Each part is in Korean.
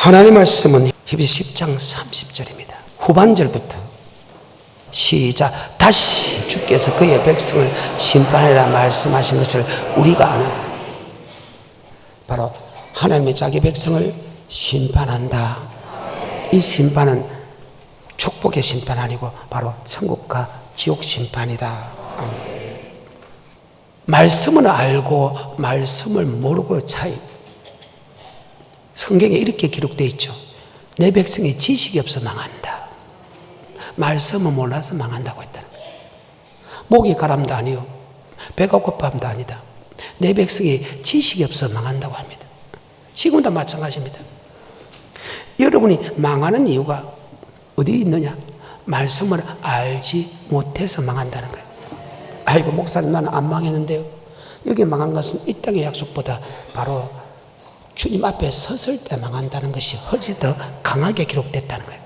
하나님의 말씀은 히브리서 10장 30절입니다. 후반절부터 시작. 다시 주께서 그의 백성을 심판하리라 말씀하신 것을 우리가 아는, 바로 하나님의 자기 백성을 심판한다. 이 심판은 축복의 심판 아니고 바로 천국과 지옥 심판이다. 말씀을 알고 말씀을 모르고의 차이. 성경에 이렇게 기록되어 있죠. 내 백성이 지식이 없어 망한다. 말씀을 몰라서 망한다고 했다는 거예요. 목이 가람도 아니요, 배가 고파함도 아니다. 내 백성이 지식이 없어 망한다고 합니다. 지금도 마찬가지입니다. 여러분이 망하는 이유가 어디 있느냐? 말씀을 알지 못해서 망한다는 거예요. 아이고 목사님 나는 안 망했는데요. 여기 망한 것은 이 땅의 약속보다 바로 주님 앞에 섰을 때 망한다는 것이 훨씬 더 강하게 기록됐다는 거예요.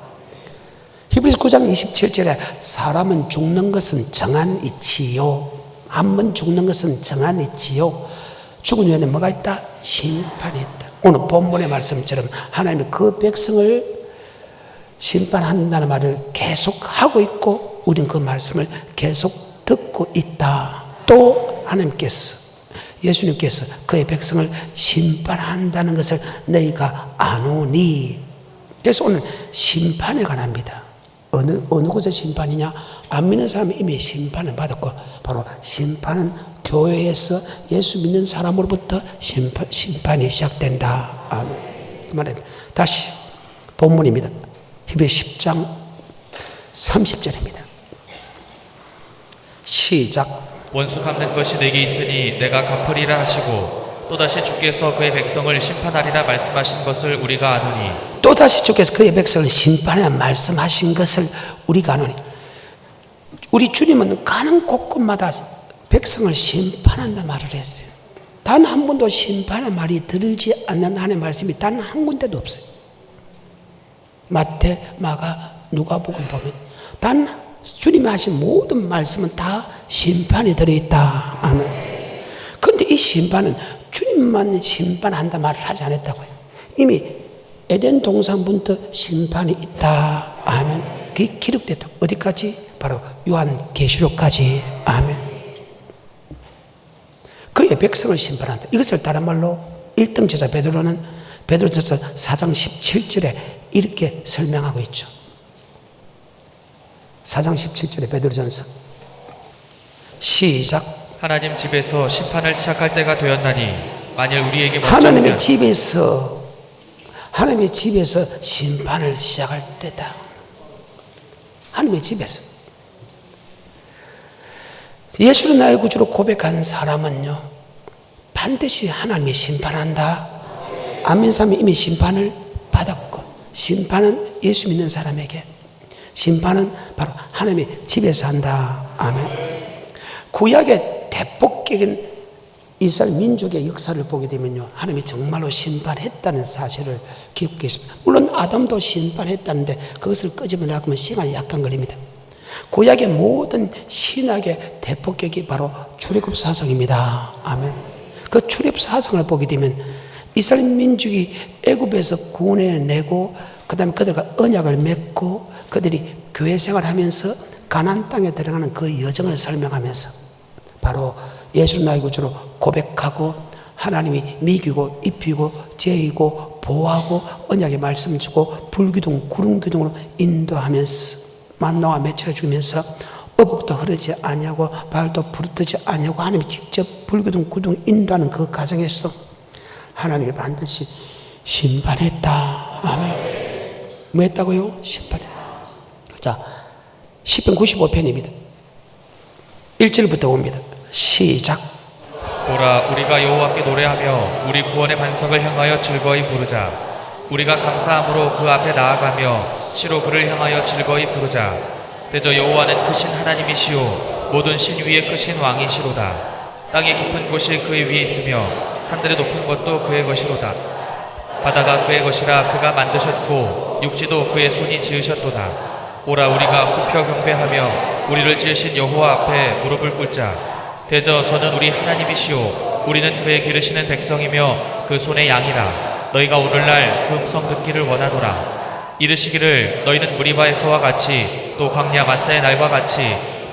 히브리서 9장 27절에 사람은 죽는 것은 정한 이치요, 한 번 죽는 것은 정한 이치요, 죽은 후에는 뭐가 있다? 심판이 있다. 오늘 본문의 말씀처럼 하나님이 그 백성을 심판한다는 말을 계속 하고 있고 우리는 그 말씀을 계속 듣고 있다. 또 하나님께서, 예수님께서 그의 백성을 심판한다는 것을 너희가 아노니. 그래서 오늘 심판에 관합니다. 어느 곳의 심판이냐? 안 믿는 사람은 이미 심판을 받았고, 바로 심판은 교회에서 예수 믿는 사람으로부터 심판이 시작된다. 아멘. 그 말입니다. 다시 본문입니다. 히브리서 10장 30절입니다. 시작. 원수 갚는 것이 내게 있으니 내가 갚으리라 하시고 또다시 주께서 그의 백성을 심판하리라 말씀하신 것을 우리가 아노니. 또다시 주께서 그의 백성을 심판하리라 말씀하신 것을 우리가 아노니. 우리 주님은 가는 곳곳마다 백성을 심판한다 말을 했어요. 단 한 번도 심판의 말이 들리지 않는 하나님의 말씀이 단 한 군데도 없어요. 마태, 마가, 누가복음 보면 단 주님이 하신 모든 말씀은 다 심판이 들어있다. 아멘. 그런데 이 심판은 주님만 심판한다 말을 하지 않았다고요. 이미 에덴 동산부터 심판이 있다. 아멘. 그게 기록됐다. 어디까지? 바로 요한계시록까지. 아멘. 그의 백성을 심판한다. 이것을 다른 말로 1등 제자 베드로는 베드로전서 4장 17절에 이렇게 설명하고 있죠. 4장 17절에 베드로전서 시작. 하나님 집에서 심판을 시작할 때가 되었나니 만일 우리에게 하나님의 집에서 심판을 시작할 때다. 하나님의 집에서 예수를 나의 구주로 고백한 사람은요 반드시 하나님이 심판한다. 안 믿는 사람이 이미 심판을 받았고, 심판은 예수 믿는 사람에게, 심판은 바로 하나님의 집에서 한다. 아멘. 구약의 대폭적인 이스라엘 민족의 역사를 보게 되면요 하나님이 정말로 심판했다는 사실을 기억하고 있습니다. 물론 아담도 심판했다는데 그것을 끄집어내려면 시간이 약간 걸립니다. 구약의 모든 신학의 대폭격이 바로 출애굽 사상입니다. 아멘. 그 출애굽 사상을 보게 되면 이스라엘 민족이 애굽에서 구원해내고 그 다음에 그들과 언약을 맺고 그들이 교회 생활하면서 가나안 땅에 들어가는 그 여정을 설명하면서 바로 예수를 나의 구주로 고백하고 하나님이 미기고 입히고 제이고 보호하고 언약의 말씀 주고 불기둥 구름기둥으로 인도하면서 만나와 매체를 주면서 어복도 흐르지 아니하고 발도 부르뜨지 아니하고 하나님이 직접 불기둥 구둥 인도하는 그 과정에서도 하나님이 반드시 심판했다. 아멘. 뭐 했다고요? 심판했다. 자, 시편 95편입니다. 1절부터 봅니다. 시작. 보라, 우리가 여호와께 노래하며 우리 구원의 반석을 향하여 즐거이 부르자. 우리가 감사함으로 그 앞에 나아가며 시로 그를 향하여 즐거이 부르자. 대저 여호와는 크신 하나님이시오 모든 신 위에 크신 왕이시로다. 땅의 깊은 곳이 그의 위에 있으며 산들의 높은 것도 그의 것이로다. 바다가 그의 것이라 그가 만드셨고 육지도 그의 손이 지으셨도다. 오라, 우리가 굽혀 경배하며 우리를 지으신 여호와 앞에 무릎을 꿇자. 대저 저는 우리 하나님이시오 우리는 그의 기르시는 백성이며 그 손의 양이라. 너희가 오늘날 그 음성 듣기를 원하노라. 이르시기를 너희는 무리바에서와 같이 또 광야 마사의 날과 같이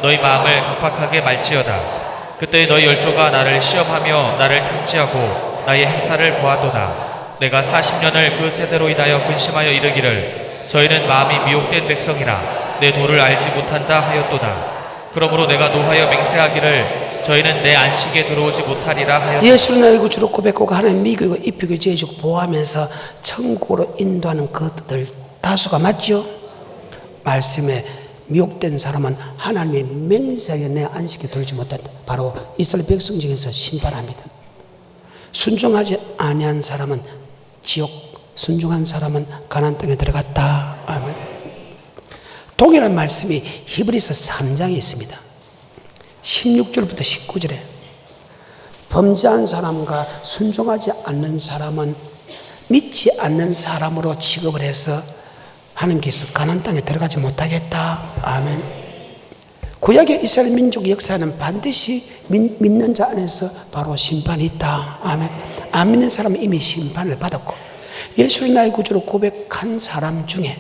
너희 마음을 각박하게 말지어다. 그때 너희 열조가 나를 시험하며 나를 탐지하고 나의 행사를 보았도다. 내가 40년을 그 세대로 인하여 근심하여 이르기를 저희는 마음이 미혹된 백성이라 내 도를 알지 못한다 하였도다. 그러므로 내가 노하여 맹세하기를 저희는 내 안식에 들어오지 못하리라 하였다. 예수를 나의 구주로 고백하고 하나님 미기고 입히고 지어주고 보호하면서 천국으로 인도하는 것들 다수가 맞죠? 말씀에 미혹된 사람은 하나님의 맹세하여 내 안식에 들지 못한다. 바로 이스라엘 백성 중에서 심판합니다. 순종하지 아니한 사람은 지옥, 순종한 사람은 가나안 땅에 들어갔다. 아멘. 동일한 말씀이 히브리서 3장에 있습니다. 16절부터 19절에 범죄한 사람과 순종하지 않는 사람은 믿지 않는 사람으로 취급을 해서 하나님께서 가나안 땅에 들어가지 못하겠다. 아멘. 구약의 이스라엘 민족 역사는 반드시 믿는 자 안에서 바로 심판이 있다. 아멘. 안 믿는 사람은 이미 심판을 받았고 예수를 나의 구주로 고백한 사람 중에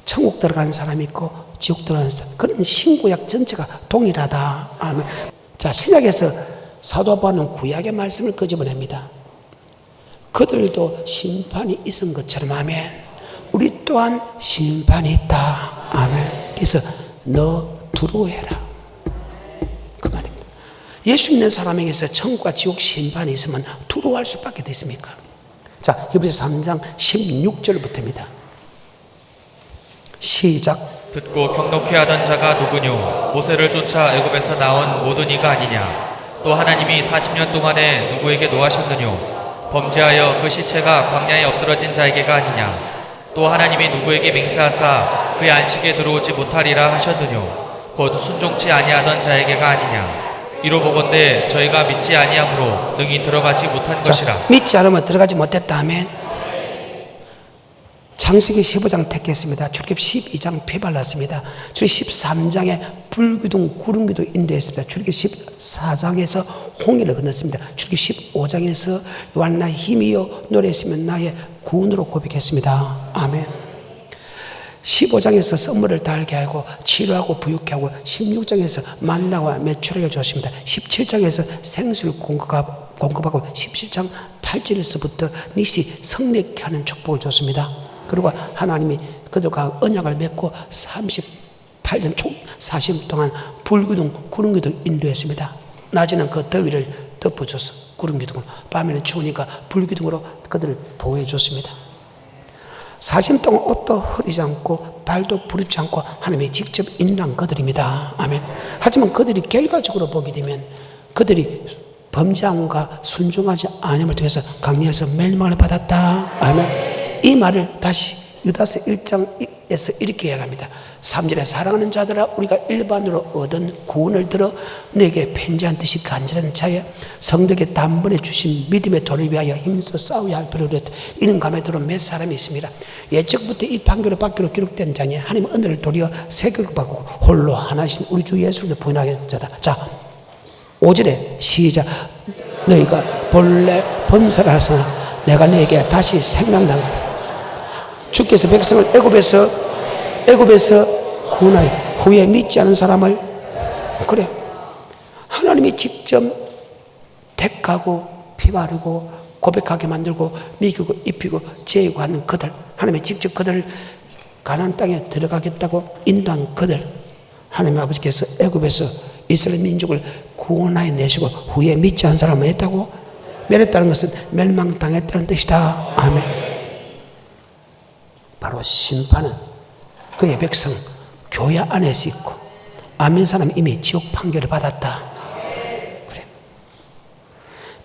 천국 들어간 사람이 있고 지옥 들어가는 사람, 그런 신구약 전체가 동일하다. 아멘. 자, 신약에서 사도 바울은 구약의 말씀을 끄집어냅니다. 그들도 심판이 있은 것처럼 아멘. 우리 또한 심판이 있다. 아멘. 그래서 너 두려워해라. 그 말입니다. 예수 믿는 사람에게서 천국과 지옥 심판이 있으면 두려워할 수밖에 없습니까? 자, 히브리서 3장 16절부터입니다. 시작. 듣고 경록해 하던 자가 누구뇨? 모세를 쫓아 애굽에서 나온 모든 이가 아니냐? 또 하나님이 40년 동안에 누구에게 노하셨느뇨? 범죄하여 그 시체가 광야에 엎드러진 자에게가 아니냐? 또 하나님이 누구에게 맹세하사 그의 안식에 들어오지 못하리라 하셨느뇨? 곧 순종치 아니하던 자에게가 아니냐? 이로 보건대 저희가 믿지 아니함으로 능히 들어가지 못한 것이라. 믿지 않으면 들어가지 못했다. 아멘. 창세기 15장 택했습니다. 출애굽 12장 피 발랐습니다. 출애굽 13장에 불기둥 구름기도 인도했습니다. 출애굽 14장에서 홍해를 건넜습니다. 출애굽 15장에서 요한 나의 힘이여 노래했으면 나의 구원으로 고백했습니다. 아멘. 15장에서 선물을 달게 하고 치료하고 부유케 하고 16장에서 만나와 메추라기를 주었습니다. 17장에서 생수를 공급하고 17장 8절에서부터 니시 성례케 하는 축복을 줬습니다. 그리고 하나님이 그들과 언약을 맺고 38년 총 40년 동안 불기둥 구름기둥 인도했습니다. 낮에는 그 더위를 덮어줘서 구름기둥으로, 밤에는 추우니까 불기둥으로 그들을 보호해 줬습니다. 40년 동안 옷도 흐리지 않고 발도 부르지 않고 하나님이 직접 인도한 그들입니다. 아멘. 하지만 그들이 결과적으로 보게 되면 그들이 범죄함과 순종하지 않음을 통해서 강리에서 멸망을 받았다. 아멘. 이 말을 다시 유다서 1장에서 이렇게 이야기합니다. 3절에 사랑하는 자들아 우리가 일반으로 얻은 구원을 들어 내게 편지한 듯이 간절한 자여 성도에게 단번에 주신 믿음의 도를 위하여 힘써 싸워야 할 필요를 했다. 이런 감에 들어온 몇 사람이 있습니다. 예적부터 이 판결을 받기로 기록된 자니 하나님은 은혜를 도리어 세계를 바꾸고 홀로 하나이신 우리 주 예수를 부인하게 자다. 자, 5절에 시작. 너희가 본래 범사를 하사나 내가 너에게 다시 생각나고 주께서 백성을 애굽에서 구원하여 후에 믿지 않은 사람을 그래 하나님이 직접 택하고 피 바르고 고백하게 만들고 미기고 입히고 제이고 하는 그들, 하나님이 직접 그들을 가나안 땅에 들어가겠다고 인도한 그들, 하나님 아버지께서 애굽에서 이스라엘 민족을 구원하여 내시고 후에 믿지 않은 사람을 했다고 멸했다는 것은 멸망당했다는 뜻이다. 아멘. 바로 심판은 그의 백성 교회 안에서 있고 안 믿는 사람은 이미 지옥 판결을 받았다. 그래.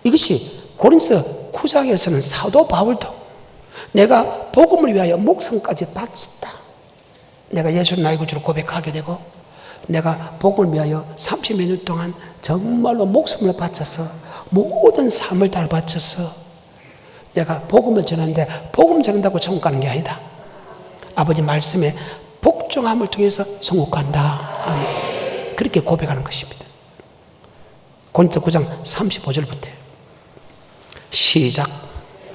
이것이 고린서 9장에서는 사도 바울도 내가 복음을 위하여 목숨까지 바쳤다. 내가 예수를 나의 구주로 고백하게 되고 내가 복음을 위하여 30몇 년 동안 정말로 목숨을 바쳐서 모든 삶을 다 바쳐서 내가 복음을 전하는데 복음 전한다고 천국 가는 게 아니다. 아버지 말씀에 복종함을 통해서 천국 간다. 아멘. 그렇게 고백하는 것입니다. 고린도 9장 35절부터 시작.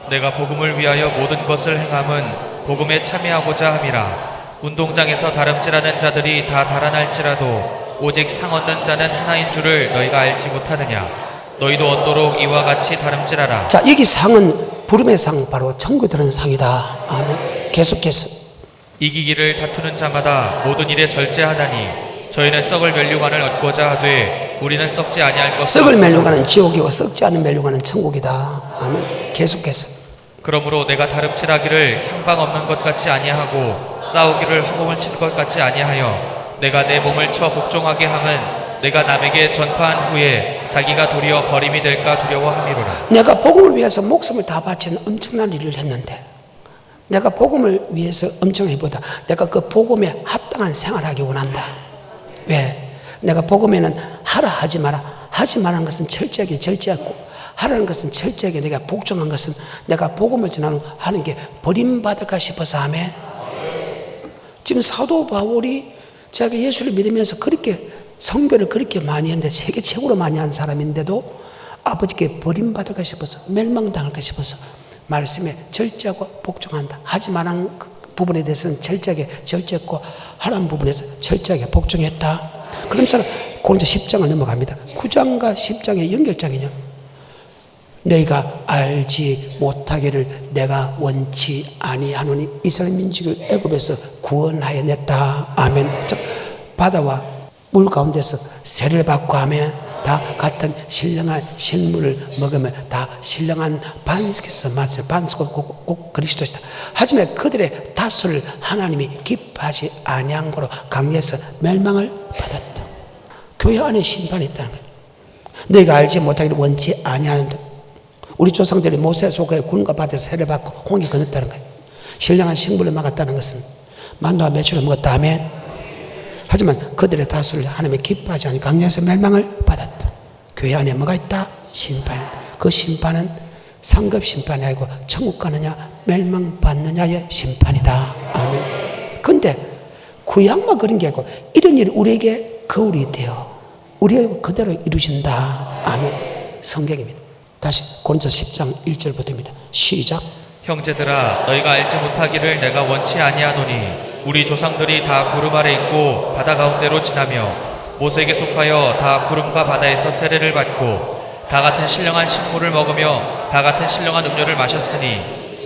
내가 복음을 위하여 모든 것을 행함은 복음에 참여하고자 함이라. 운동장에서 다름질하는 자들이 다 달아날지라도 오직 상 얻는 자는 하나인 줄을 너희가 알지 못하느냐. 너희도 얻도록 이와 같이 다름질하라. 자, 여기 상은 부름의 상, 바로 천국에 들어가는 상이다. 아멘. 계속해서 이기기를 다투는 자마다 모든 일에 절제하나니 저희는 썩을 멸류관을 얻고자 하되 우리는 썩지 아니할 것을 썩을 멸류관은 지옥이고 썩지 않은 멸류관은 천국이다. 아멘. 계속해서 그러므로 내가 다름질하기를 향방 없는 것 같이 아니하고 싸우기를 허공을 칠 것 같이 아니하여 내가 내 몸을 쳐 복종하게 함은 내가 남에게 전파한 후에 자기가 도리어 버림이 될까 두려워함이로라. 내가 복음을 위해서 목숨을 다 바치는 엄청난 일을 했는데, 내가 복음을 위해서 엄청나게 보다 내가 그 복음에 합당한 생활하기 원한다. 왜? 내가 복음에는 하라 하지 마라, 하지 말라는 것은 철저하게 절제했고, 하라는 것은 철저하게 내가 복종한 것은 내가 복음을 전하는 게 버림받을까 싶어서 하며, 지금 사도 바울이 자기가 예수를 믿으면서 그렇게 선교를 그렇게 많이 했는데, 세계 최고로 많이 한 사람인데도 아버지께 버림받을까 싶어서, 멸망당할까 싶어서 말씀에 절제하고 복종한다. 하지 말라는 부분에 대해서는 철저하게 절제했고, 하라는 부분에서 철저하게 복종했다. 그러면서 고린도 10장을 넘어갑니다. 9장과 10장의 연결장이냐, 너희가 알지 못하기를 내가 원치 아니하노니 이스라엘 민족을 애굽에서 구원하여 냈다. 아멘. 즉 바다와 물 가운데서 세를 받고 하며 다 같은 신령한 식물을 먹으면 다 신령한 반석에서 맛을 반석은 꼭 그리스도시다. 하지만 그들의 다수를 하나님이 기뻐하지 아니한 거로 강리해서 멸망을 받았다. 교회 안에 심판이 있다는 거예요. 너희가 알지 못하기를 원치 아니하는데, 우리 조상들이 모세 속에 군과 밭에서 세를 받고 홍해 건넜다는 거예요. 신령한 식물을 막았다는 것은 만나와 매출을 먹었다. 아멘. 하지만 그들의 다수를 하나님이 기뻐하지 않으니 강야에서 멸망을 받았다. 교회 안에 뭐가 있다? 심판. 그 심판은 상급 심판이 아니고 천국 가느냐 멸망받느냐의 심판이다. 아멘. 근데 구약만 그런 게 아니고 이런 일이 우리에게 거울이 되어 우리가 그대로 이루신다. 아멘. 성경입니다. 다시 고린도 10장 1절부터입니다. 시작. 형제들아, 너희가 알지 못하기를 내가 원치 아니하노니 우리 조상들이 다 구름 아래 있고 바다 가운데로 지나며 모세에게 속하여 다 구름과 바다에서 세례를 받고 다 같은 신령한 식물을 먹으며 다 같은 신령한 음료를 마셨으니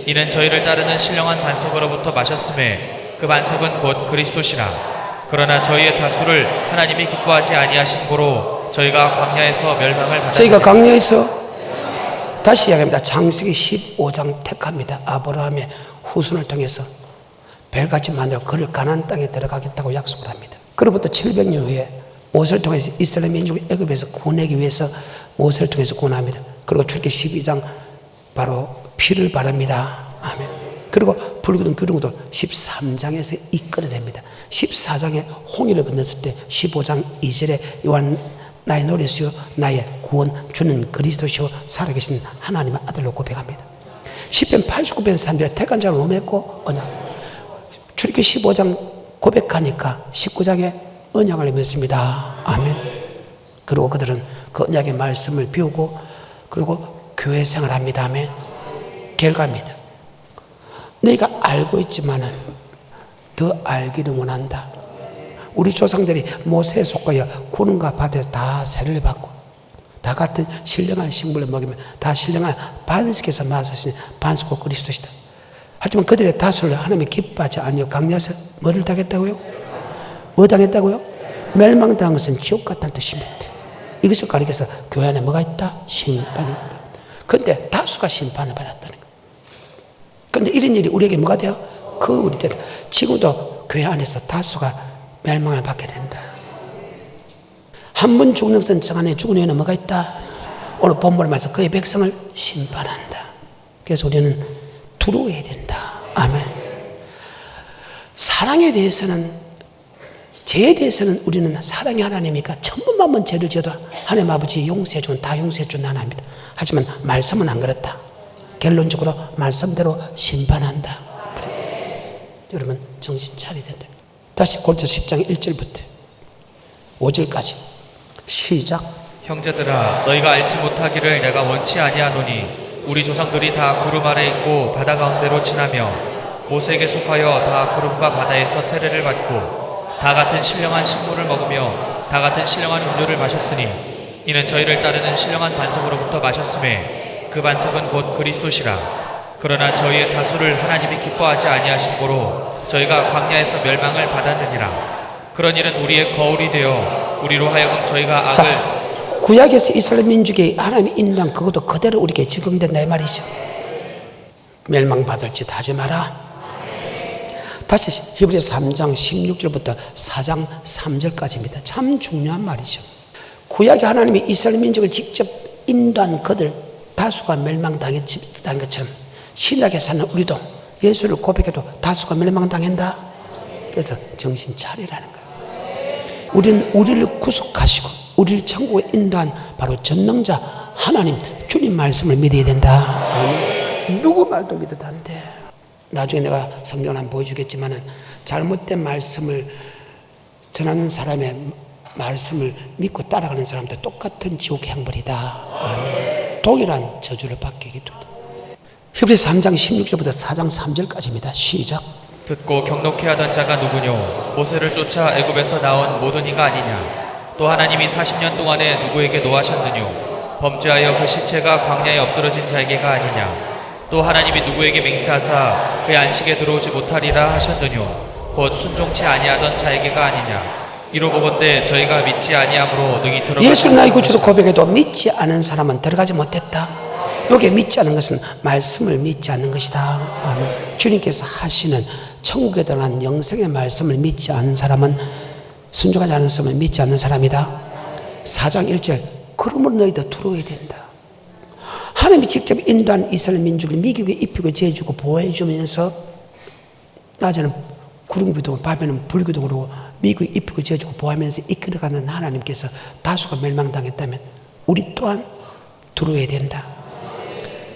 이는 저희를 따르는 신령한 반석으로부터 마셨음에 그 반석은 곧 그리스도시라. 그러나 저희의 다수를 하나님이 기뻐하지 아니하신 고로 저희가 광야에서 멸망을 받았습니다. 저희가 광야에서 다시 이야기합니다. 창세기 15장 택합니다. 아브라함의 후손을 통해서 벨같이 만들어 그를 가나안 땅에 들어가겠다고 약속을 합니다. 그로부터 700년 후에 모세를 통해서 이스라엘 민족을 애굽에서 구원하기 위해서 모세를 통해서 구원합니다. 그리고 출애굽기 12장 바로 피를 바릅니다. 아멘. 그리고 붉은 기둥도 13장에서 이끌어냅니다. 14장에 홍해를 건넜을 때 15장 2절에 요한 나의 노래시요 나의 구원 주는 그리스도시요 살아계신 하나님의 아들로 고백합니다. 10편 89편 3절에 택한 자를 음했고 언약. 출애굽기 15장 고백하니까 19장에 언약을 맺습니다. 아멘. 그리고 그들은 그 언약의 말씀을 비우고 그리고 교회 생활합니다. 아멘. 결과입니다. 너희가 알고 있지만은 더 알기를 원한다. 우리 조상들이 모세에 속하여 구름과 밭에서 다 세례를 받고 다 같은 신령한 식물을 먹이면 다 신령한 반석에서 마시는 반석과 그리스도시다. 하지만 그들의 다수를 하나님이 기뻐하지 아니하고 강야에서 뭐를 당했다고요? 뭐 당했다고요? 멸망당한 것은 지옥 같다는 뜻입니다. 이것을 가리켜서 교회 안에 뭐가 있다? 심판이 있다. 그런데 다수가 심판을 받았다는 거예요. 그런데 이런 일이 우리에게 뭐가 돼요? 거울이 된다. 지금도 교회 안에서 다수가 멸망을 받게 된다. 한 번 죽는 것은 정안에 죽은 후에는 뭐가 있다? 오늘 본문을 말해서 그의 백성을 심판한다. 그래서 우리는 두려워해야 된다. 아멘. 사랑에 대해서는, 죄에 대해서는 우리는 사랑의 하나님이니까 천번만 번 죄를 지어도 하나님 아버지 용서해 준, 다 용서해 준 하나님입니다. 하지만 말씀은 안 그렇다. 결론적으로 말씀대로 심판한다. 여러분 정신 차려야 된다. 다시 고린도 10장 1절부터 5절까지 시작. 형제들아, 너희가 알지 못하기를 내가 원치 아니하노니 우리 조상들이 다 구름 아래 있고 바다 가운데로 지나며 모세에게 속하여 다 구름과 바다에서 세례를 받고 다 같은 신령한 식물을 먹으며 다 같은 신령한 음료를 마셨으니 이는 저희를 따르는 신령한 반석으로부터 마셨음에 그 반석은 곧 그리스도시라. 그러나 저희의 다수를 하나님이 기뻐하지 아니하신 고로 저희가 광야에서 멸망을 받았느니라. 그런 일은 우리의 거울이 되어 우리로 하여금 저희가 악을 자, 구약에서 이스라엘 민족의 하나님의 인도한 그것도 그대로 우리에게 적용된다 이 말이죠. 멸망받을 짓 하지 마라. 다시 히브리서 3장 16절부터 4장 3절까지입니다. 참 중요한 말이죠. 구약의 하나님이 이스라엘 민족을 직접 인도한 그들 다수가 멸망당한 것처럼 신약에 사는 우리도 예수를 고백해도 다수가 멸망당한다. 그래서 정신 차리라는 거예요. 우리는 우리를 구속하시고 우리를 천국에 인도한 바로 전능자 하나님 주님 말씀을 믿어야 된다. 누구 말도 믿어도 안 돼. 나중에 내가 성경을 한번 보여주겠지만 잘못된 말씀을 전하는 사람의 말씀을 믿고 따라가는 사람도 똑같은 지옥의 형벌이다. 동일한 저주를 받게 되다. 히브리서 3장 16절부터 4장 3절까지입니다. 시작. 듣고 경록해 하던 자가 누구뇨? 모세를 쫓아 애굽에서 나온 모든 이가 아니냐? 또 하나님이 40년 동안에 누구에게 노하셨느뇨? 범죄하여 그 시체가 광야에 엎드러진 자에게가 아니냐? 또 하나님이 누구에게 맹세하사 그의 안식에 들어오지 못하리라 하셨느뇨? 곧 순종치 아니하던 자에게가 아니냐? 이로 보건대 저희가 믿지 아니함으로 능히 들어가지 예수를 나의 구주로 고백해도 믿지 않은 사람은 들어가지 못했다. 여기에 믿지 않는 것은 말씀을 믿지 않는 것이다. 아멘. 주님께서 하시는 천국에 들어간 영생의 말씀을 믿지 않는 사람은 순종하지 않은 사람은 믿지 않는 사람이다. 4장 1절 그러므로 너희도 들어오야 된다. 하나님이 직접 인도한 이스라엘 민족을 미국에 입히고 재주고 보호해주면서 낮에는 구름기둥 밤에는 불기둥으로 미국에 입히고 재주고 보호하면서 이끌어가는 하나님께서 다수가 멸망당했다면 우리 또한 들어와야 된다.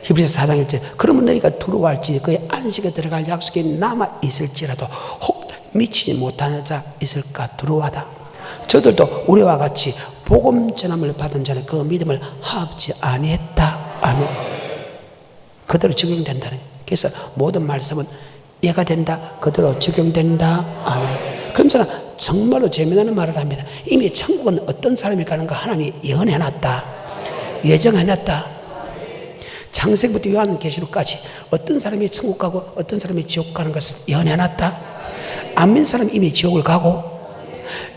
히브리서 4장 1절 그러면 너희가 들어갈지 그의 안식에 들어갈 약속이 남아 있을지라도 혹 미치지 못하는 자 있을까 들어와다. 저들도 우리와 같이 복음 전함을 받은 자는 그 믿음을 합지 아니했다. 아멘. 그대로 적용된다는. 그래서 모든 말씀은 이해가 된다. 그대로 적용된다. 아멘. 그럼 저는 정말로 재미나는 말을 합니다. 이미 천국은 어떤 사람이 가는가 하나님이 예언해놨다. 예정해놨다. 창세기부터 요한계시록까지 어떤 사람이 천국 가고 어떤 사람이 지옥 가는 것을 예언해놨다. 안 믿는 사람이 이미 지옥을 가고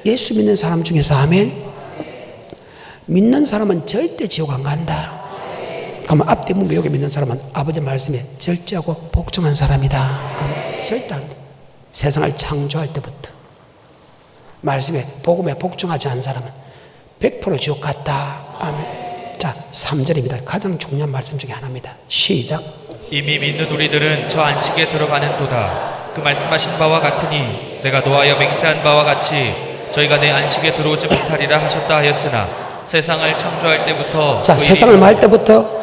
예수 믿는 사람 중에서 아멘. 믿는 사람은 절대 지옥 안 간다. 그러면 앞뒤 문맥에 믿는 사람은 아버지 말씀에 절제하고 복종한 사람이다. 절대 안 돼. 세상을 창조할 때부터 말씀에 복음에 복종하지 않은 사람은 100% 지옥 갔다. 아멘. 자, 3절입니다. 가장 중요한 말씀 중에 하나입니다. 시작. 이미 믿는 우리들은 저 안식에 들어가는 도다. 그 말씀하신 바와 같으니 내가 노하여 맹세한 바와 같이 저희가 내 안식에 들어오지 못하리라 하셨다 하였으나 세상을 창조할 때부터 자, 세상을 말 때부터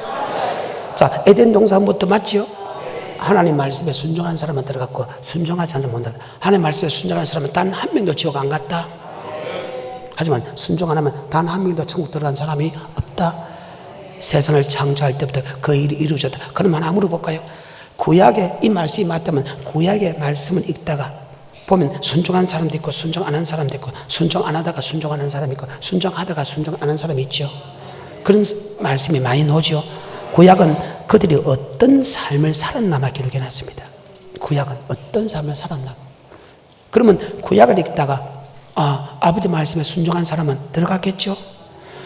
자, 에덴 동산부터 맞지요? 하나님 말씀에 순종한 사람은 들어갔고 순종하지 않은 사람은 못 들어갔다. 하나님 말씀에 순종한 사람은 단 한 명도 지옥 안 갔다. 하지만 순종 안 하면 단 한 명도 천국 들어간 사람이 없다. 세상을 창조할 때부터 그 일이 이루어졌다. 그럼 하나 물어볼까요? 구약에 이 말씀이 맞다면 구약의 말씀을 읽다가 보면 순종한 사람도 있고 순종 안 한 사람도 있고 순종 안 하다가 순종하는 사람이 있고 순종하다가 순종 안 한 사람이 있죠. 그런 말씀이 많이 나오죠. 구약은 그들이 어떤 삶을 살았나만 기록해놨습니다. 구약은 어떤 삶을 살았나. 그러면 구약을 읽다가 아버지 말씀에 순종한 사람은 들어가겠죠.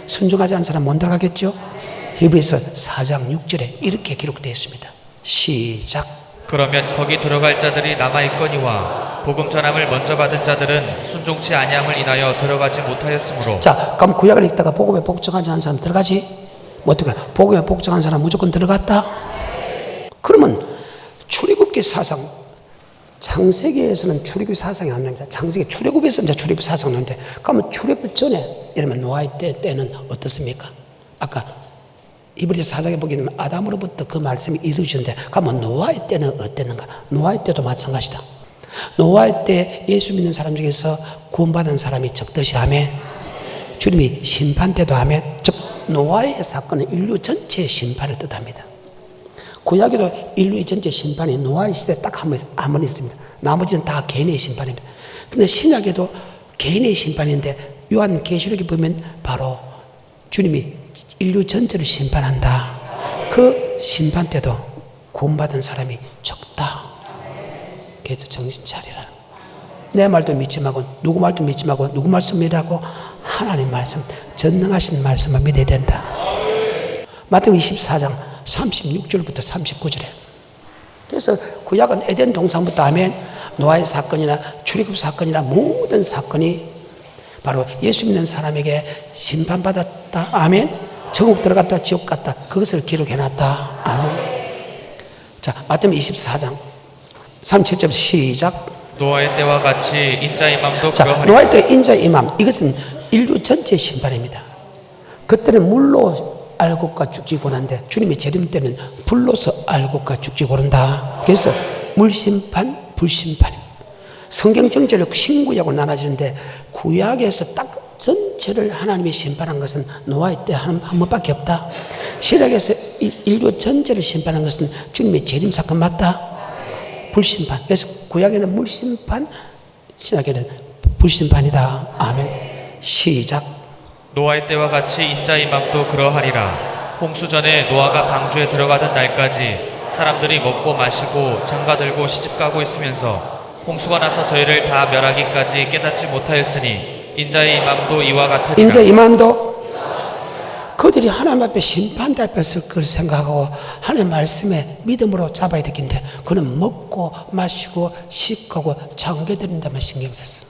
순종하지 않은 사람은 못 들어가겠죠. 히브리서 4장 6절에 이렇게 기록되어 있습니다. 시작. 그러면 거기 들어갈 자들이 남아있거니와 복음 전함을 먼저 받은 자들은 순종치 아니함을 인하여 들어가지 못하였으므로. 자, 그럼 구약을 읽다가 복음에 복종하지 않은 사람 들어가지? 뭐 어떻게 복음에 복종한 사람 무조건 들어갔다? 그러면 출애굽기 사상, 창세기에서는 출애굽 사상이 안 나옵니다. 창세기 출애굽에서 이제 출애굽 사상 나오는데, 그러면 출애굽 전에 이러면 노아의 때는 어떻습니까? 아까 히브리서 4장에 보게 되면 아담으로부터 그 말씀이 이루어지는데, 그러면 노아의 때는 어땠는가? 노아의 때도 마찬가지다. 노아의 때 예수 믿는 사람 중에서 구원받은 사람이 적듯이 아멘. 주님이 심판 때도 아멘. 즉 노아의 사건은 인류 전체의 심판을 뜻합니다. 구약에도 인류의 전체 심판이 노아의 시대에 딱 한 번 있습니다. 나머지는 다 개인의 심판입니다. 근데 신약에도 개인의 심판인데 요한계시록에 보면 바로 주님이 인류 전체를 심판한다. 그 심판 때도 구원받은 사람이 적다. 그래서 정신 차리라는 거예요. 내 말도 믿지 말고 누구 말도 믿지 말고 누구 말씀 믿으라고 하나님 말씀, 전능하신 말씀을 믿어야 된다. 마태복음 24장 36절부터 39절에 그래서 구약은 에덴 동산부터 하면 노아의 사건이나 출애굽 사건이나 모든 사건이 바로 예수 믿는 사람에게 심판받았다. 아멘. 천국 들어갔다 지옥 갔다. 그것을 기록해놨다. 아멘. 자, 마태복음 24장 37절 시작. 노아의 때와 같이 인자의 맘도 자, 그러하리라. 노아의 때 인자의 맘, 이것은 인류 전체의 심판입니다. 그때는 물로 알곡과 죽지 고난데 주님의 재림 때는 불로서 알곡과 죽지 고른다. 그래서 물심판, 불심판입니다. 성경 전체를 신구약으로 나눠지는데 구약에서 딱 전체를 하나님이 심판한 것은 노아의 때 한 번밖에 없다. 신약에서 인류 전체를 심판한 것은 주님의 재림 사건 맞다. 불심판. 그래서 구약에는 물심판, 신약에는 불심판이다. 아멘. 시작. 노아의 때와 같이 인자의 맘도 그러하리라. 홍수 전에 노아가 방주에 들어가던 날까지 사람들이 먹고 마시고 장가들고 시집가고 있으면서 홍수가 나서 저희를 다 멸하기까지 깨닫지 못하였으니 인자의 맘도 이와 같으리라. 인자의 이맘도 그들이 하나님 앞에 심판대했을 걸 생각하고 하나님 말씀에 믿음으로 잡아야 되겠는데 그는 먹고 마시고 씻고 장가드는 데만 신경 썼어.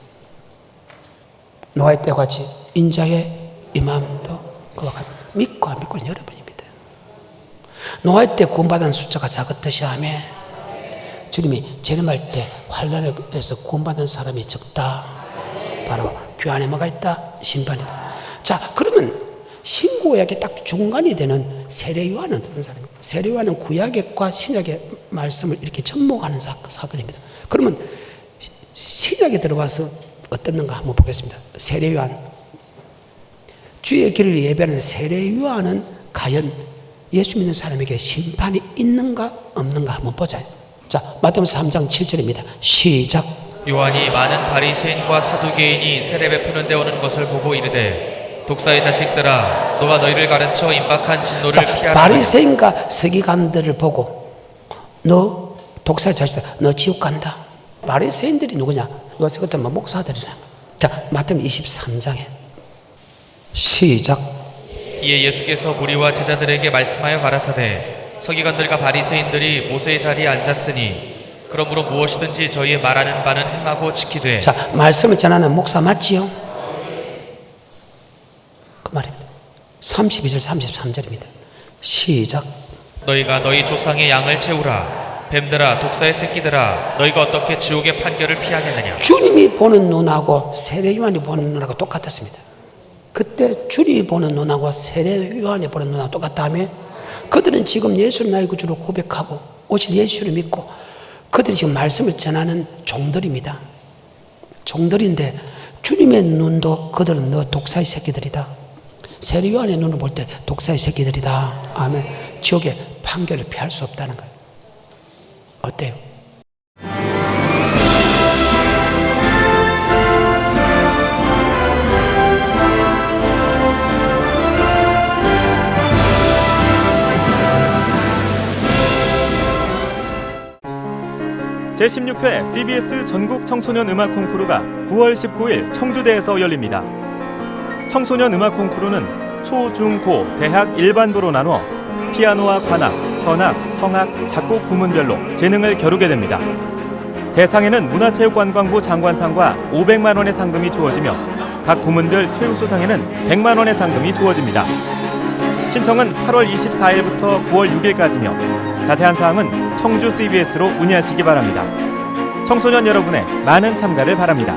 노아의 때와 같이 인자의 이맘도 그와 같다. 믿고 안 믿고는 여러분입니다. 노아의 때 구원받은 숫자가 작았듯이 하면 주님이 재림할 때 환난을 해서 구원받은 사람이 적다. 바로 교회 안에 뭐가 있다? 심판이다. 자, 그러면 신구약의 딱 중간이 되는 세례 요한은 어떤 사람입니까? 세례 요한은 구약과 신약의 말씀을 이렇게 접목하는 사건입니다. 그러면 신약에 들어와서 어떻는가 한번 보겠습니다. 세례 요한, 주의 길을 예배하는 세례 요한은 과연 예수 믿는 사람에게 심판이 있는가 없는가 한번 보자. 자, 마태복음 3장 7절입니다. 시작. 요한이 많은 바리새인과 사두개인이 세례 베푸는 데 오는 것을 보고 이르되 독사의 자식들아 너가 너희를 가르쳐 임박한 진노를 자, 피하라. 바리새인과 서기관들을 보고 너 독사의 자식들아 너 지옥 간다. 바리새인들이 누구냐? 요새 같은 목사들이라. 자, 마태복음 23장에 시작. 이에 예수께서 무리와 제자들에게 말씀하여 가라사대 서기관들과 바리새인들이 모세의 자리에 앉았으니 그러므로 무엇이든지 저희의 말하는 바는 행하고 지키되. 자, 말씀을 전하는 목사 맞지요? 그 말입니다. 32절 33절입니다. 시작. 너희가 너희 조상의 양을 채우라. 뱀들아 독사의 새끼들아 너희가 어떻게 지옥의 판결을 피하겠느냐. 주님이 보는 눈하고 세례 요한이 보는 눈하고 똑같았습니다. 그때 주님이 보는 눈하고 세례 요한이 보는 눈하고 똑같다며 그들은 지금 예수를 나의 구주로 고백하고 오실 예수를 믿고 그들이 지금 말씀을 전하는 종들입니다. 종들인데 주님의 눈도 그들은 너 독사의 새끼들이다. 세례 요한의 눈을 볼 때 독사의 새끼들이다. 아멘. 지옥의 판결을 피할 수 없다는 거예요. 어때요? 제16회 CBS 전국 청소년 음악 콩쿠르가 9월 19일 청주대에서 열립니다. 청소년 음악 콩쿠르는 초, 중, 고, 대학 일반부로 나눠 피아노와 관악, 현악, 성악, 작곡 부문별로 재능을 겨루게 됩니다. 대상에는 문화체육관광부 장관상과 500만 원의 상금이 주어지며 각 부문별 최우수상에는 100만 원의 상금이 주어집니다. 신청은 8월 24일부터 9월 6일까지며 자세한 사항은 청주 CBS로 문의하시기 바랍니다. 청소년 여러분의 많은 참가를 바랍니다.